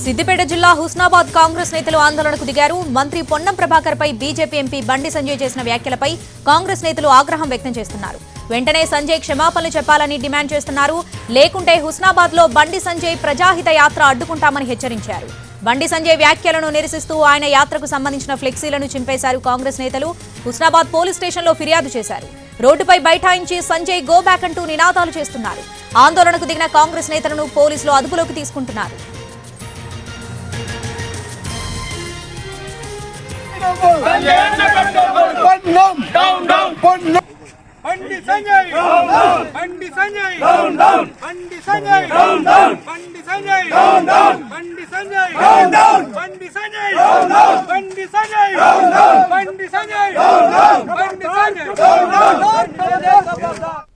సిద్దిపేట జిల్లా హుస్నాబాద్ కాంగ్రెస్ నేతలు ఆందోళనకు దిగారు. మంత్రి పొన్నం ప్రభాకర్ పై బీజేపీ ఎంపీ బండి సంజయ్ చేసిన వ్యాఖ్యలపై కాంగ్రెస్ నేతలు ఆగ్రహం వ్యక్తం చేస్తున్నారు. వెంటనే సంజయ్ క్షమాపణలు చెప్పాలని డిమాండ్ చేస్తున్నారు. లేకుంటే హుస్నాబాద్ లో బండి సంజయ్ ప్రజాహిత యాత్ర అడ్డుకుంటామని హెచ్చరించారు. బండి సంజయ్ వ్యాఖ్యలను నిరసిస్తూ ఆయన యాత్రకు సంబంధించిన ఫ్లెక్సీలను చింపేశారు కాంగ్రెస్ నేతలు. హుస్నాబాద్ పోలీస్ స్టేషన్లో ఫిర్యాదు చేశారు. రోడ్డుపై బైఠాయించి సంజయ్ గో బ్యాక్ అంటూ నినాదాలు చేస్తున్నారు. ఆందోళనకు దిగిన కాంగ్రెస్ నేతలను పోలీసులు అదుపులోకి తీసుకుంటున్నారు. Bandi Sanjay down down Bandi Sanjay down down Bandi Sanjay down down Bandi Sanjay down down Bandi Sanjay down down Bandi Sanjay down down Bandi Sanjay down down Bandi Sanjay down down Bandi Sanjay down down